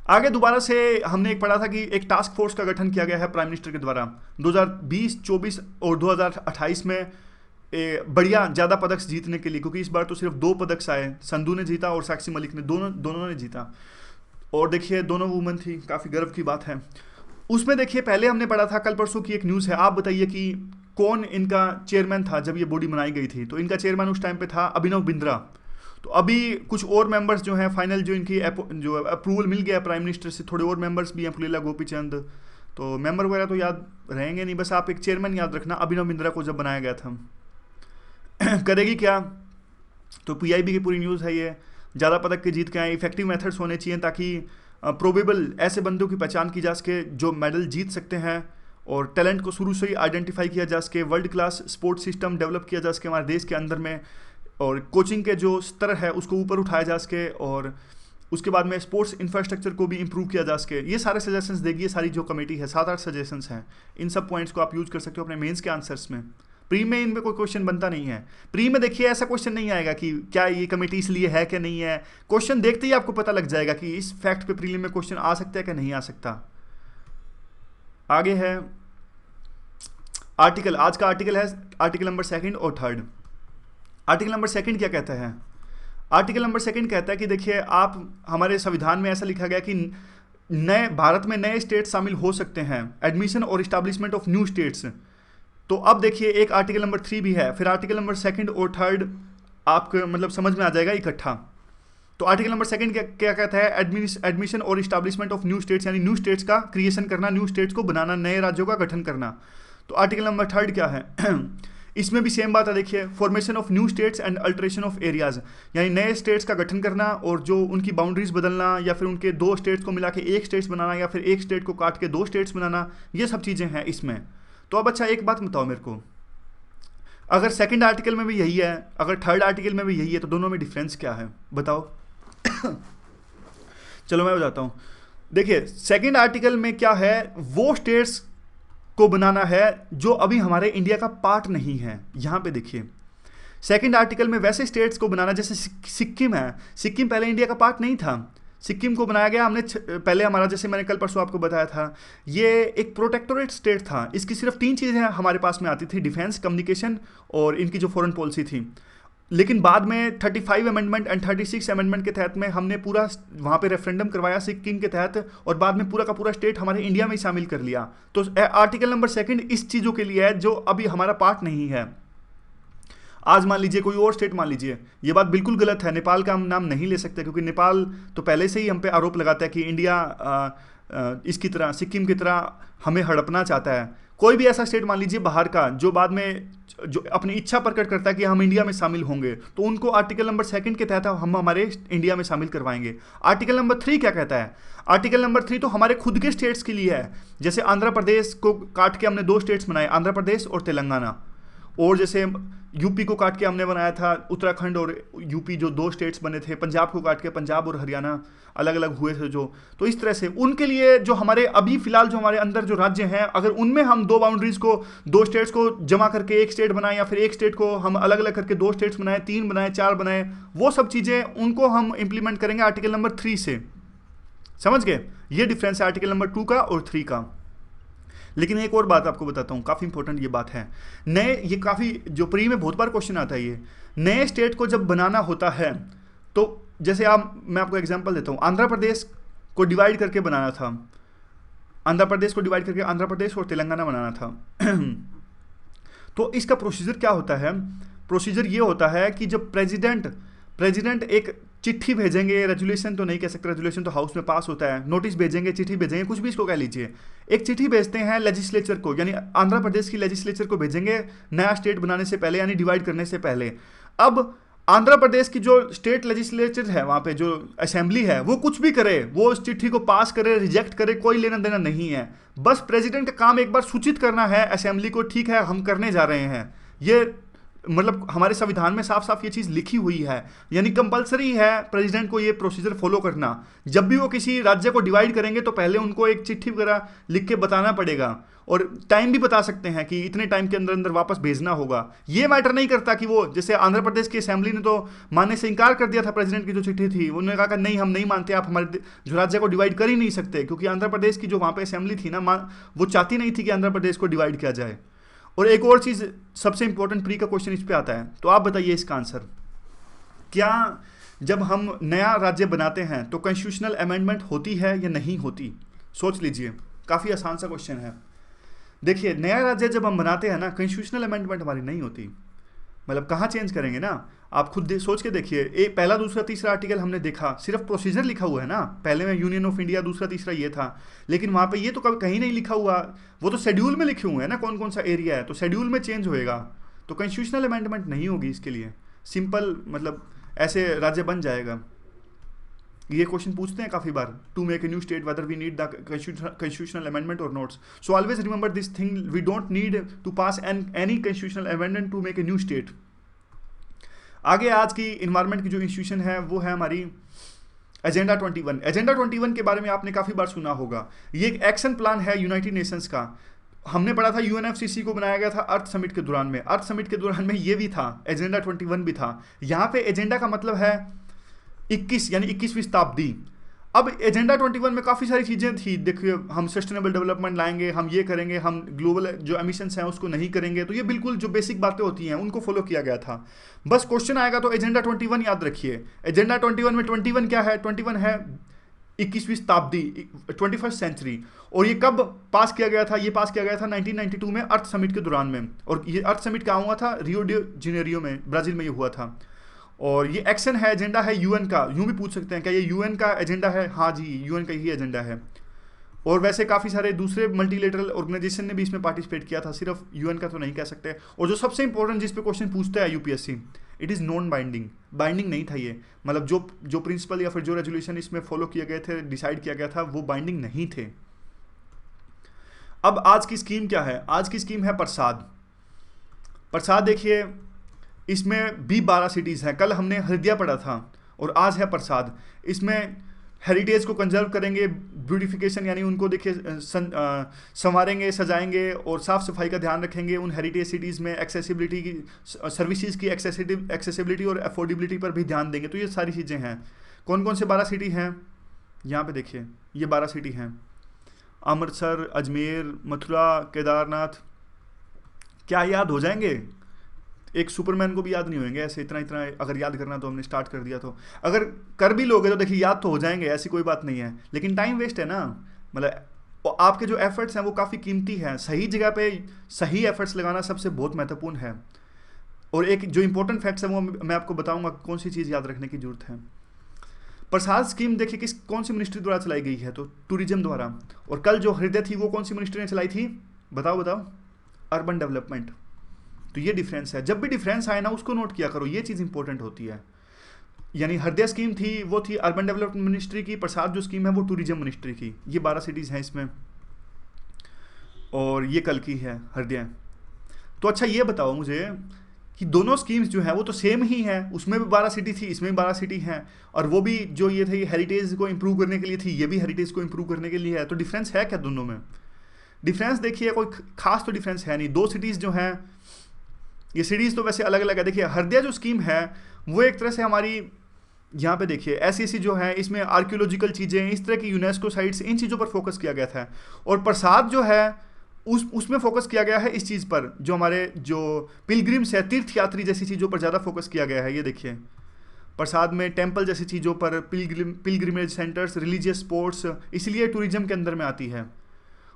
आगे दोबारा से हमने एक पढ़ा था कि एक टास्क फोर्स का गठन किया गया है प्राइम मिनिस्टर के द्वारा 2020, 24 और 2028 में बढ़िया ज़्यादा पदक जीतने के लिए, क्योंकि इस बार तो सिर्फ 2 पदक आए, संधू ने जीता और साक्षी मलिक ने, दोनों ने जीता। और देखिए दोनों वुमेन थी, काफ़ी गर्व की बात है। उसमें देखिए पहले हमने पढ़ा था, कल परसों की एक न्यूज़ है, आप बताइए कि कौन इनका चेयरमैन था जब ये बॉडी बनाई गई थी। तो इनका चेयरमैन उस टाइम पे था अभिनव बिंद्रा। तो अभी कुछ और मेंबर्स जो हैं फाइनल, जो इनकी जो अप्रूवल मिल गया प्राइम मिनिस्टर से, थोड़े और मेंबर्स भी हैं, फुलेला गोपीचंद, तो मेंबर वगैरह तो याद रहेंगे नहीं, बस आप एक चेयरमैन याद रखना अभिनव बिंद्रा को जब बनाया गया था। करेगी क्या, तो PIB की पूरी न्यूज़ है ये। ज़्यादा पदक के जीत के आए, इफेक्टिव मेथड्स होने चाहिए ताकि प्रोबेबल ऐसे बंदों की पहचान की जा सके जो मेडल जीत सकते हैं, और टैलेंट को शुरू से ही आइडेंटिफाई किया जा सके, world class sports system develop किया जा सके हमारे देश के अंदर में, और कोचिंग के जो स्तर है उसको ऊपर उठाया जा सके, और उसके बाद में स्पोर्ट्स इंफ्रास्ट्रक्चर को भी इंप्रूव किया जा सके। ये सारे सजेशंस देगी ये सारी जो कमेटी है, 7-8 सजेशंस हैं। इन सब पॉइंट्स को आप यूज़ कर सकते हो अपने मेंस के आंसर्स में। प्री में इनमें कोई क्वेश्चन बनता नहीं है। प्री में देखिए ऐसा क्वेश्चन नहीं आएगा कि क्या ये कमेटी इसलिए है कि नहीं है। क्वेश्चन देखते ही आपको पता लग जाएगा कि इस फैक्ट पे प्रीलिम में क्वेश्चन आ सकता है कि नहीं आ सकता। आगे है आर्टिकल, आज का आर्टिकल है आर्टिकल नंबर 2 और 3। आर्टिकल नंबर 2 क्या कहता है, आर्टिकल नंबर 2 कहता है कि देखिए आप, हमारे संविधान में ऐसा लिखा गया कि नए भारत में नए स्टेट शामिल हो सकते हैं, एडमिशन और इस्टेब्लिशमेंट ऑफ न्यू स्टेट्स। तो अब देखिए एक आर्टिकल नंबर 3 भी है, फिर आर्टिकल नंबर 2 और 3 आपको मतलब समझ में आ जाएगा इकट्ठा। तो आर्टिकल नंबर 2 क्या क्या कहता है, एडमिशन और इस्टेब्लिशमेंट ऑफ न्यू स्टेट्स, यानी न्यू स्टेट्स का क्रिएशन करना, न्यू स्टेट्स को बनाना, नए राज्यों का गठन करना। तो आर्टिकल नंबर 3 क्या है इसमें भी सेम बात है, देखिए formation of new states and alteration of areas, यानी नए स्टेट्स का गठन करना और जो उनकी बाउंड्रीज बदलना, या फिर उनके 2 स्टेट्स को मिला के एक स्टेट्स बनाना, या फिर एक स्टेट को काट के 2 स्टेट्स बनाना, ये सब चीज़ें हैं इसमें। तो अब अच्छा एक बात बताओ मेरे को, अगर 2nd आर्टिकल में भी यही है, अगर 3rd आर्टिकल में भी यही है, तो दोनों में डिफरेंस क्या है बताओ चलो मैं बताता हूं। देखिए 2nd आर्टिकल में क्या है, वो स्टेट्स को बनाना है जो अभी हमारे इंडिया का पार्ट नहीं है। यहां पे देखिए 2nd आर्टिकल में वैसे स्टेट्स को बनाना, जैसे सिक्किम है, सिक्किम पहले इंडिया का पार्ट नहीं था, सिक्किम को बनाया गया हमने पहले, हमारा जैसे मैंने कल परसों आपको बताया था, ये एक प्रोटेक्टोरेट स्टेट था, इसकी सिर्फ 3 चीज़ें हमारे पास में आती थी, डिफेंस, कम्युनिकेशन और इनकी जो फॉरेन पॉलिसी थी। लेकिन बाद में 35 अमेंडमेंट एंड 36 अमेंडमेंट के तहत में हमने पूरा वहाँ पे रेफरेंडम करवाया सिक्किम के तहत, और बाद में पूरा का पूरा स्टेट हमारे इंडिया में ही शामिल कर लिया। तो आर्टिकल नंबर 2 इस चीज़ों के लिए है जो अभी हमारा पार्ट नहीं है। आज मान लीजिए कोई और स्टेट मान लीजिए, ये बात बिल्कुल गलत है, नेपाल का हम नाम नहीं ले सकते, क्योंकि नेपाल तो पहले से ही हम पे आरोप लगाता है कि इंडिया इसकी तरह, सिक्किम की तरह हमें हड़पना चाहता है। कोई भी ऐसा स्टेट मान लीजिए बाहर का जो बाद में जो अपनी इच्छा प्रकट करता है कि हम इंडिया में शामिल होंगे, तो उनको आर्टिकल नंबर 2 के तहत हम हमारे इंडिया में शामिल करवाएंगे। आर्टिकल नंबर 3 क्या कहता है, आर्टिकल नंबर 3 तो हमारे खुद के स्टेट्स के लिए है। जैसे आंध्र प्रदेश को काट के हमने 2 स्टेट्स बनाए, आंध्र प्रदेश और तेलंगाना, और जैसे यूपी को काट के हमने बनाया था उत्तराखंड और यूपी, जो 2 स्टेट्स बने थे, पंजाब को काट के पंजाब और हरियाणा अलग अलग हुए थे जो। तो इस तरह से उनके लिए जो हमारे अभी फिलहाल जो हमारे अंदर जो राज्य हैं, अगर उनमें हम 2 बाउंड्रीज को, 2 स्टेट्स को जमा करके एक स्टेट बनाए, या फिर एक स्टेट को हम अलग अलग करके 2 स्टेट्स बनाए, 3 बनाए, 4 बनाए, वो सब चीज़ें उनको हम इंप्लीमेंट करेंगे आर्टिकल नंबर 3 से। समझ गए, ये डिफरेंस है आर्टिकल नंबर 2 का और 3 का। लेकिन एक और बात आपको बताता हूँ, काफ़ी इंपॉर्टेंट ये बात है, नए, ये काफ़ी जो प्री में बहुत बार क्वेश्चन आता है, ये नए स्टेट को जब बनाना होता है, तो जैसे मैं आपको एग्जांपल देता हूँ, आंध्र प्रदेश को डिवाइड करके बनाना था, आंध्र प्रदेश को डिवाइड करके आंध्र प्रदेश और तेलंगाना बनाना था तो इसका प्रोसीजर क्या होता है, प्रोसीजर ये होता है कि जब प्रेसिडेंट एक चिट्ठी भेजेंगे, रेजोल्यूशन तो नहीं कह सकते, रेजोल्यूशन तो हाउस में पास होता है, नोटिस भेजेंगे, चिट्ठी भेजेंगे, कुछ भी इसको कह लीजिए, एक चिट्ठी भेजते हैं लेजिस्लेचर को, यानी आंध्र प्रदेश की लेजिस्लेचर को भेजेंगे नया स्टेट बनाने से पहले, यानी डिवाइड करने से पहले। अब आंध्र प्रदेश की जो स्टेट लेजिस्लेचर है, वहाँ पे जो असेंबली है, वो कुछ भी करे, वो उस चिट्ठी को पास करे, रिजेक्ट करे, कोई लेना देना नहीं है। बस प्रेसिडेंट का काम एक बार सूचित करना है असेंबली को, ठीक है हम करने जा रहे हैं। ये मतलब हमारे संविधान में साफ साफ ये चीज़ लिखी हुई है, यानी कंपलसरी है प्रेसिडेंट को ये प्रोसीजर फॉलो करना। जब भी वो किसी राज्य को डिवाइड करेंगे तो पहले उनको एक चिट्ठी वगैरह लिख के बताना पड़ेगा, और टाइम भी बता सकते हैं कि इतने टाइम के अंदर अंदर वापस भेजना होगा। ये मैटर नहीं करता कि वो, जैसे आंध्र प्रदेश की असेंबली ने तो मानने से इनकार कर दिया था प्रेसिडेंट की जो चिट्ठी थी, उन्होंने कहा कि नहीं हम नहीं मानते, आप हमारे जो राज्य को डिवाइड कर ही नहीं सकते, क्योंकि आंध्र प्रदेश की जो वहाँ पे असेंबली थी ना, वो चाहती नहीं थी कि आंध्र प्रदेश को डिवाइड किया जाए। और एक और चीज़, सबसे इंपॉर्टेंट प्री का क्वेश्चन इस पे आता है, तो आप बताइए इसका आंसर क्या, जब हम नया राज्य बनाते हैं तो कॉन्स्टिट्यूशनल अमेंडमेंट होती है या नहीं होती? सोच लीजिए, काफ़ी आसान सा क्वेश्चन है। देखिए नया राज्य जब हम बनाते हैं ना, कॉन्स्टिट्यूशनल अमेंडमेंट हमारी नहीं होती, मतलब कहाँ चेंज करेंगे ना, आप खुद सोच के देखिए। एक पहला दूसरा तीसरा आर्टिकल हमने देखा, सिर्फ प्रोसीजर लिखा हुआ है ना, पहले में यूनियन ऑफ इंडिया, दूसरा तीसरा ये था, लेकिन वहाँ पे ये तो कभी कहीं नहीं लिखा हुआ, वो तो शेड्यूल में लिखे हुए हैं ना कौन कौन सा एरिया है, तो शेड्यूल में चेंज होएगा, तो कॉन्स्टिट्यूशनल अमेंडमेंट नहीं होगी इसके लिए, सिंपल मतलब ऐसे राज्य बन जाएगा। ये क्वेश्चन पूछते हैं काफ़ी बार, to make a new state whether we need the constitutional amendment और notes, so always remember this thing, we don't need to pass any constitutional amendment to make a new state. आगे आज की environment की जो institution है वो है हमारी एजेंडा 21। एजेंडा 21 के बारे में आपने काफ़ी बार सुना होगा, ये एक एक्शन प्लान है यूनाइटेड नेशंस का। हमने पढ़ा था UNFCCC को बनाया गया था अर्थ समिट के दौरान में, अर्थ समिट के दौरान में ये भी था, एजेंडा 21 भी था। यहाँ पे एजेंडा का मतलब है 21, यानी 21वीं शताब्दी। अब एजेंडा 21 में काफ़ी सारी चीज़ें थी, देखिए हम सस्टेनेबल डेवलपमेंट लाएंगे, हम ये करेंगे, हम ग्लोबल जो एमिशंस हैं उसको नहीं करेंगे, तो ये बिल्कुल जो बेसिक बातें होती हैं उनको फॉलो किया गया था। बस क्वेश्चन आएगा तो एजेंडा 21 याद रखिए। एजेंडा 21 में 21 क्या है, 21 है 21वीं शताब्दी, 21st सेंचुरी। और ये कब पास किया गया था? ये पास किया गया था 1992 में अर्थ समिट के दौरान में। और ये अर्थ समिट कहाँ हुआ था? रियो डी जेनेरियो में, ब्राज़ील में ये हुआ था। और ये एक्शन है, एजेंडा है यूएन का। यूं भी पूछ सकते हैं क्या ये यूएन का एजेंडा है? हाँ जी, यूएन का ही एजेंडा है। और वैसे काफ़ी सारे दूसरे मल्टीलेटरल ऑर्गेनाइजेशन ने भी इसमें पार्टिसिपेट किया था, सिर्फ यूएन का तो नहीं कह सकते। और जो सबसे इंपॉर्टेंट जिस पे क्वेश्चन पूछता है UPSC, it is non binding. Binding नहीं था ये, मतलब जो प्रिंसिपल या फिर जो रेजोल्यूशन इसमें फॉलो किए गए थे, डिसाइड किया गया था, वो बाइंडिंग नहीं थे। अब आज की स्कीम क्या है? आज की स्कीम है प्रसाद। प्रसाद देखिए, इसमें भी 12 सिटीज़ हैं। कल हमने हृदय पढ़ा था और आज है प्रसाद। इसमें हेरिटेज को कंजर्व करेंगे, ब्यूटिफिकेशन यानी उनको देखिए संवारेंगे, सजाएंगे और साफ़ सफाई का ध्यान रखेंगे। उन हेरिटेज सिटीज़ में एक्सेसिबिलिटी की, सर्विसेज की एक्सेसिबिलिटी और अफोर्डेबिलिटी पर भी ध्यान देंगे। तो ये सारी चीज़ें हैं। कौन कौन से 12 सिटी हैं? यहाँ पे देखिए, ये 12 सिटी हैं: अमृतसर, अजमेर, मथुरा, केदारनाथ। क्या याद हो जाएंगे? एक सुपरमैन को भी याद नहीं होंगे ऐसे, इतना इतना अगर याद करना तो हमने स्टार्ट कर दिया। तो अगर कर भी लोगे तो देखिए याद तो हो जाएंगे, ऐसी कोई बात नहीं है, लेकिन टाइम वेस्ट है ना। मतलब आपके जो एफर्ट्स हैं वो काफ़ी कीमती हैं। सही जगह पे सही एफर्ट्स लगाना सबसे बहुत महत्वपूर्ण है। और एक जो इंपॉर्टेंट फैक्ट्स है वो मैं आपको बताऊंगा कौन सी चीज़ याद रखने की जरूरत है। प्रसाद स्कीम देखिए कौन सी मिनिस्ट्री द्वारा चलाई गई है? तो टूरिज्म द्वारा। और कल जो हृदय थी वो कौन सी मिनिस्ट्री ने चलाई थी? बताओ। Urban development. तो ये डिफरेंस है। जब भी डिफरेंस आए ना उसको नोट किया करो, ये चीज़ इंपॉर्टेंट होती है। यानी हृदय स्कीम थी वो थी अर्बन डेवलपमेंट मिनिस्ट्री की, प्रसाद जो स्कीम है वो टूरिज्म मिनिस्ट्री की। ये 12 सिटीज़ हैं इसमें, और ये कल की है हृदय। तो अच्छा ये बताओ मुझे कि दोनों स्कीम्स जो है वो तो सेम ही है, उसमें भी 12 सिटी थी, इसमें भी 12 सिटी हैं, और वो भी जो ये थे हेरिटेज को इम्प्रूव करने के लिए थी, ये भी हेरिटेज को इम्प्रूव करने के लिए है। तो डिफरेंस है क्या दोनों में? डिफरेंस देखिए कोई खास तो डिफरेंस है नहीं। 2 सिटीज़ जो हैं, ये सिटीज़ तो वैसे अलग अलग है। देखिए हृदय जो स्कीम है वो एक तरह से हमारी, यहाँ पे देखिए ऐसी जो है इसमें आर्कियोलॉजिकल चीज़ें, इस तरह की यूनेस्को साइट्स, इन चीज़ों पर फोकस किया गया था। और प्रसाद जो है उसमें फोकस किया गया है इस चीज़ पर, जो हमारे जो पिलग्रिम्स है, तीर्थयात्री जैसी चीज़ों पर ज़्यादा फोकस किया गया है। ये देखिए प्रसाद में टेम्पल जैसी चीज़ों पर, पिलग्रिमेज सेंटर्स, रिलीजियस स्पोर्ट्स, इसलिए टूरिज्म के अंदर में आती है।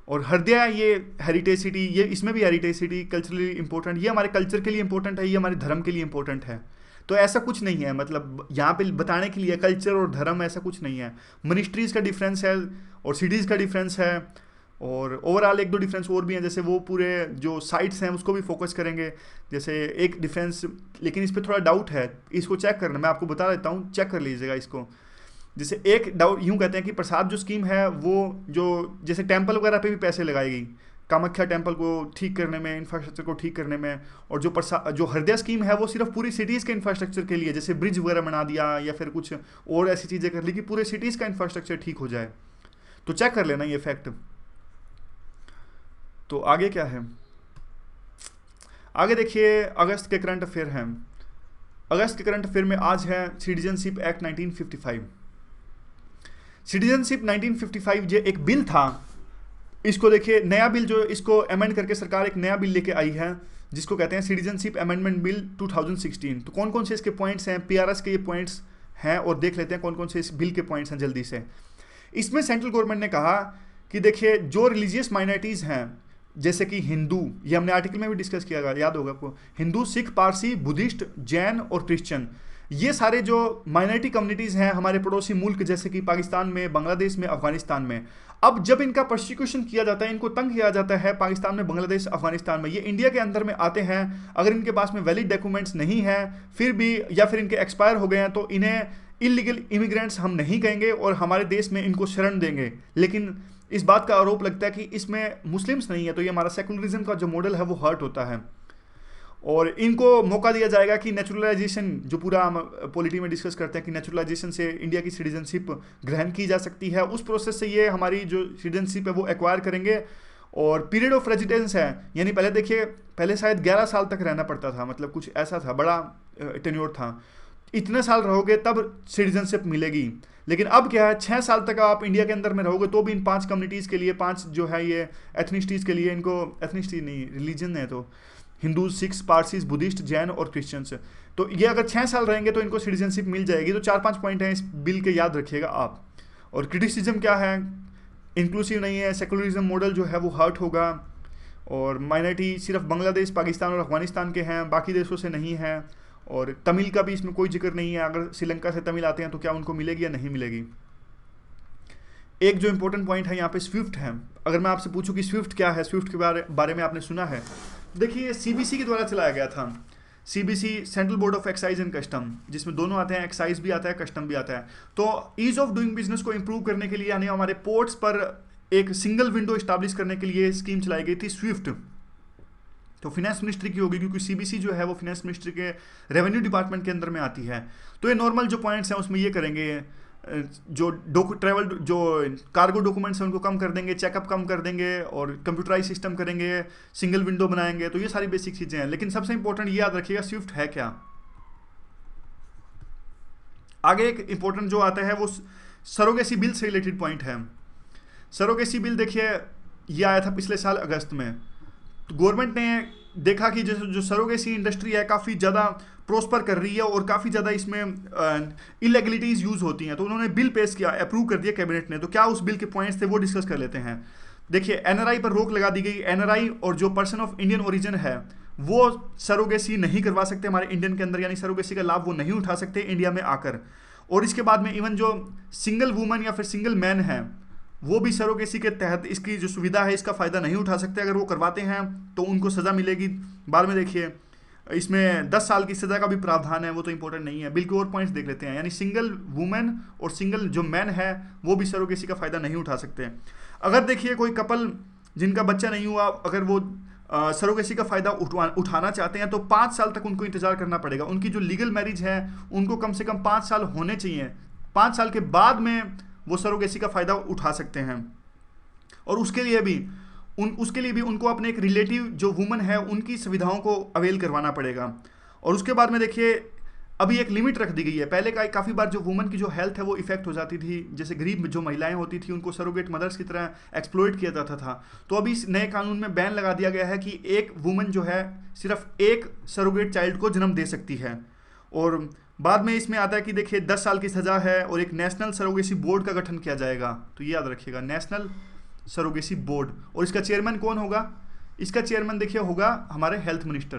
और हृदय ये हेरिटेज सिटी, ये इसमें भी हेरिटेज सिटी, कल्चरली इंपॉर्टेंट, ये हमारे कल्चर के लिए इंपॉर्टेंट है, ये हमारे धर्म के लिए इंपॉर्टेंट है। तो ऐसा कुछ नहीं है, मतलब यहाँ पे बताने के लिए कल्चर और धर्म ऐसा कुछ नहीं है। मिनिस्ट्रीज़ का डिफरेंस है और सिटीज़ का डिफरेंस है, और ओवरऑल 1-2 डिफरेंस और भी हैं, जैसे वो पूरे जो साइट्स हैं उसको भी फोकस करेंगे। जैसे एक डिफरेंस, लेकिन इस पर थोड़ा डाउट है, इसको चेक करना, मैं आपको बता देता हूँ, चेक कर लीजिएगा इसको। जैसे एक डाउट यूँ कहते हैं कि प्रसाद जो स्कीम है वो जो जैसे टेम्पल वगैरह पे भी पैसे लगाएगी, कामाख्या टेम्पल को ठीक करने में, इंफ्रास्ट्रक्चर को ठीक करने में। और जो हृदय स्कीम है वो सिर्फ पूरी सिटीज़ के इंफ्रास्ट्रक्चर के लिए, जैसे ब्रिज वगैरह बना दिया या फिर कुछ और ऐसी चीज़ें कर ली कि पूरे सिटीज़ का इंफ्रास्ट्रक्चर ठीक हो जाए। तो चेक कर लेना ये फैक्ट। तो आगे क्या है? आगे देखिए अगस्त के करंट अफेयर हैं। अगस्त के करंट अफेयर में आज है सिटीजनशिप एक्ट 1955। सिटीजनशिप 1955 जो एक बिल था, इसको देखिए नया बिल जो इसको अमेंड करके सरकार एक नया बिल लेके आई है जिसको कहते हैं सिटीजनशिप अमेंडमेंट बिल 2016। तो कौन कौन से इसके पॉइंट्स हैं, पीआरएस के ये पॉइंट्स हैं, और देख लेते हैं कौन कौन से इस बिल के पॉइंट्स हैं जल्दी से। इसमें सेंट्रल गवर्नमेंट ने कहा कि देखिए जो रिलीजियस माइनॉरिटीज़ हैं, जैसे कि हिंदू, ये हमने आर्टिकल में भी डिस्कस किया गया, याद होगा आपको, हिंदू, सिख, पारसी, बुद्धिस्ट, जैन और क्रिश्चियन, ये सारे जो माइनॉरिटी कम्युनिटीज़ हैं हमारे पड़ोसी मुल्क जैसे कि पाकिस्तान में, बांग्लादेश में, अफगानिस्तान में, अब जब इनका प्रोसिक्यूशन किया जाता है, इनको तंग किया जाता है पाकिस्तान में, बांग्लादेश, अफगानिस्तान में, ये इंडिया के अंदर में आते हैं, अगर इनके पास में वैलिड डॉक्यूमेंट्स नहीं हैं फिर भी, या फिर इनके एक्सपायर हो गए हैं, तो इन्हें इलीगल इमिग्रेंट्स हम नहीं कहेंगे और हमारे देश में इनको शरण देंगे। लेकिन इस बात का आरोप लगता है कि इसमें मुस्लिम्स नहीं है, तो ये हमारा सेकुलरिज्म का जो मॉडल है वो हर्ट होता है। और इनको मौका दिया जाएगा कि नेचुरलाइजेशन, जो पूरा हम पॉलिटी में डिस्कस करते हैं कि नेचुरलाइजेशन से इंडिया की सिटीजनशिप ग्रहण की जा सकती है, उस प्रोसेस से ये हमारी जो सिटीजनशिप है वो एक्वायर करेंगे। और पीरियड ऑफ रेजिडेंस है, यानी पहले देखिए, पहले शायद 11 साल तक रहना पड़ता था, मतलब कुछ ऐसा था, बड़ा टेन्योर था, इतने साल रहोगे तब सिटीजनशिप मिलेगी। लेकिन अब क्या है, 6 साल तक आप इंडिया के अंदर में रहोगे तो भी इन 5 कम्युनिटीज़ के लिए, 5 जो है ये एथनिसिटीज़ के लिए, इनको एथनिसिटी नहीं रिलीजन है, तो Hindu, Sikhs, Parsis, Buddhist, Jain और क्रिश्चियंस, तो ये अगर 6 साल रहेंगे तो इनको सिटीजनशिप मिल जाएगी। तो 4-5 पॉइंट हैं इस बिल के, याद रखिएगा आप। और क्रिटिसिज्म क्या है, इंक्लूसिव नहीं है, सेकुलरिज्म मॉडल जो है वो हर्ट होगा, और माइनॉरिटी सिर्फ बांग्लादेश, पाकिस्तान और अफगानिस्तान के हैं, बाकी देशों से नहीं है, और तमिल का भी इसमें कोई जिक्र नहीं है, अगर श्रीलंका से तमिल आते हैं तो क्या उनको मिलेगी या नहीं मिलेगी। एक जो इंपॉर्टेंट पॉइंट है यहाँ पे स्विफ्ट है। अगर मैं आपसे पूछूं कि स्विफ्ट क्या है, स्विफ्ट के बारे में आपने सुना है? देखिए सीबीसी के द्वारा चलाया गया था, CBC central board of excise and custom, जिसमें दोनों आते हैं, एक्साइज भी आता है, कस्टम भी आता है। तो ईज ऑफ डूइंग बिजनेस को इंप्रूव करने के लिए, यानी हमारे पोर्ट्स पर एक सिंगल विंडो स्टैब्लिश करने के लिए स्कीम चलाई गई थी स्विफ्ट। तो फिनेंस मिनिस्ट्री की होगी, क्योंकि सीबीसी जो है वो फिनेंस मिनिस्ट्री के रेवेन्यू डिपार्टमेंट के अंदर में आती है। तो ये नॉर्मल जो पॉइंट्स हैं उसमें ये करेंगे, जो ट्रैवल जो कार्गो डॉक्यूमेंट्स हैं उनको कम कर देंगे, चेकअप कम कर देंगे, और कंप्यूटराइज सिस्टम करेंगे, सिंगल विंडो बनाएंगे। तो ये सारी बेसिक चीज़ें हैं, लेकिन सबसे इंपॉर्टेंट ये याद रखिएगा स्विफ्ट है क्या। आगे एक इंपॉर्टेंट जो आता है वो सरोगेसी बिल से रिलेटेड पॉइंट है। सरोगेसी बिल देखिए ये आया था पिछले साल अगस्त में। तो गवर्नमेंट ने देखा कि जो सरोगेसी इंडस्ट्री है काफ़ी ज़्यादा प्रोस्पर कर रही है और काफ़ी ज़्यादा इसमें इलेगलिटीज़ यूज़ होती हैं, तो उन्होंने बिल पेश किया, अप्रूव कर दिया कैबिनेट ने। तो क्या उस बिल के पॉइंट्स थे वो डिस्कस कर लेते हैं। देखिए एनआरआई पर रोक लगा दी गई। एनआरआई और जो पर्सन ऑफ इंडियन ओरिजिन है वो सरोगेसी नहीं करवा सकते हमारे इंडियन के अंदर, यानी सरोगेसी का लाभ वो नहीं उठा सकते इंडिया में आकर। और इसके बाद में इवन जो सिंगल वुमन या फिर सिंगल मैन है वो भी सरोगेसी के तहत इसकी जो सुविधा है इसका फ़ायदा नहीं उठा सकते। अगर वो करवाते हैं तो उनको सज़ा मिलेगी। बाद में देखिए इसमें 10 साल की सज़ा का भी प्रावधान है, वो तो इंपॉर्टेंट नहीं है। बिल के और पॉइंट्स देख लेते हैं, यानी सिंगल वुमेन और सिंगल जो मैन है वो भी सरोगेसी का फ़ायदा नहीं उठा सकते। अगर देखिए कोई कपल जिनका बच्चा नहीं हुआ, अगर वो सरोगेसी का फ़ायदा उठाना चाहते हैं तो 5 साल तक उनको इंतज़ार करना पड़ेगा। उनकी जो लीगल मैरिज है उनको कम से कम 5 साल होने चाहिए। 5 साल के बाद में वो सरोगेसी का फ़ायदा उठा सकते हैं। और उसके लिए भी उनको अपने एक रिलेटिव जो वुमन है उनकी सुविधाओं को अवेल करवाना पड़ेगा। और उसके बाद में देखिए अभी एक लिमिट रख दी गई है। पहले का काफ़ी बार जो वुमन की जो हेल्थ है वो इफेक्ट हो जाती थी, जैसे गरीब जो महिलाएं होती थी उनको सरोगेट मदर्स की तरह एक्सप्लॉइट किया जाता था। तो अभी इस नए कानून में बैन लगा दिया गया है कि एक वुमन जो है सिर्फ एक सरोगेट चाइल्ड को जन्म दे सकती है। और बाद में इसमें आता है कि देखिए 10 साल की सज़ा है और एक नेशनल सरोगेसी बोर्ड का गठन किया जाएगा। तो ये याद रखिएगा, नेशनल सरोगेसी बोर्ड। और इसका चेयरमैन कौन होगा? इसका चेयरमैन देखिए होगा हमारे हेल्थ मिनिस्टर।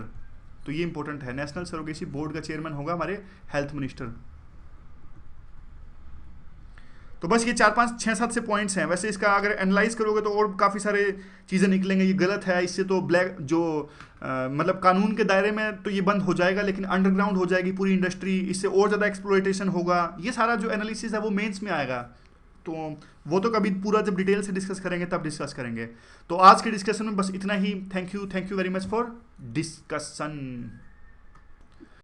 तो ये इंपॉर्टेंट है, नेशनल सरोगेसी बोर्ड का चेयरमैन होगा हमारे हेल्थ मिनिस्टर। तो बस ये 4 5 6 7 से पॉइंट्स हैं। वैसे इसका अगर एनालाइज करोगे तो और काफ़ी सारे चीज़ें निकलेंगे, ये गलत है, इससे तो ब्लैक जो मतलब कानून के दायरे में तो ये बंद हो जाएगा, लेकिन अंडरग्राउंड हो जाएगी पूरी इंडस्ट्री, इससे और ज़्यादा एक्सप्लॉयटेशन होगा। ये सारा जो एनालिसिस है वो मेंस में आएगा, तो वो तो कभी पूरा जब डिटेल से डिस्कस करेंगे तब डिस्कस करेंगे। तो आज के डिस्कशन में बस इतना ही। Thank you very much for discussion.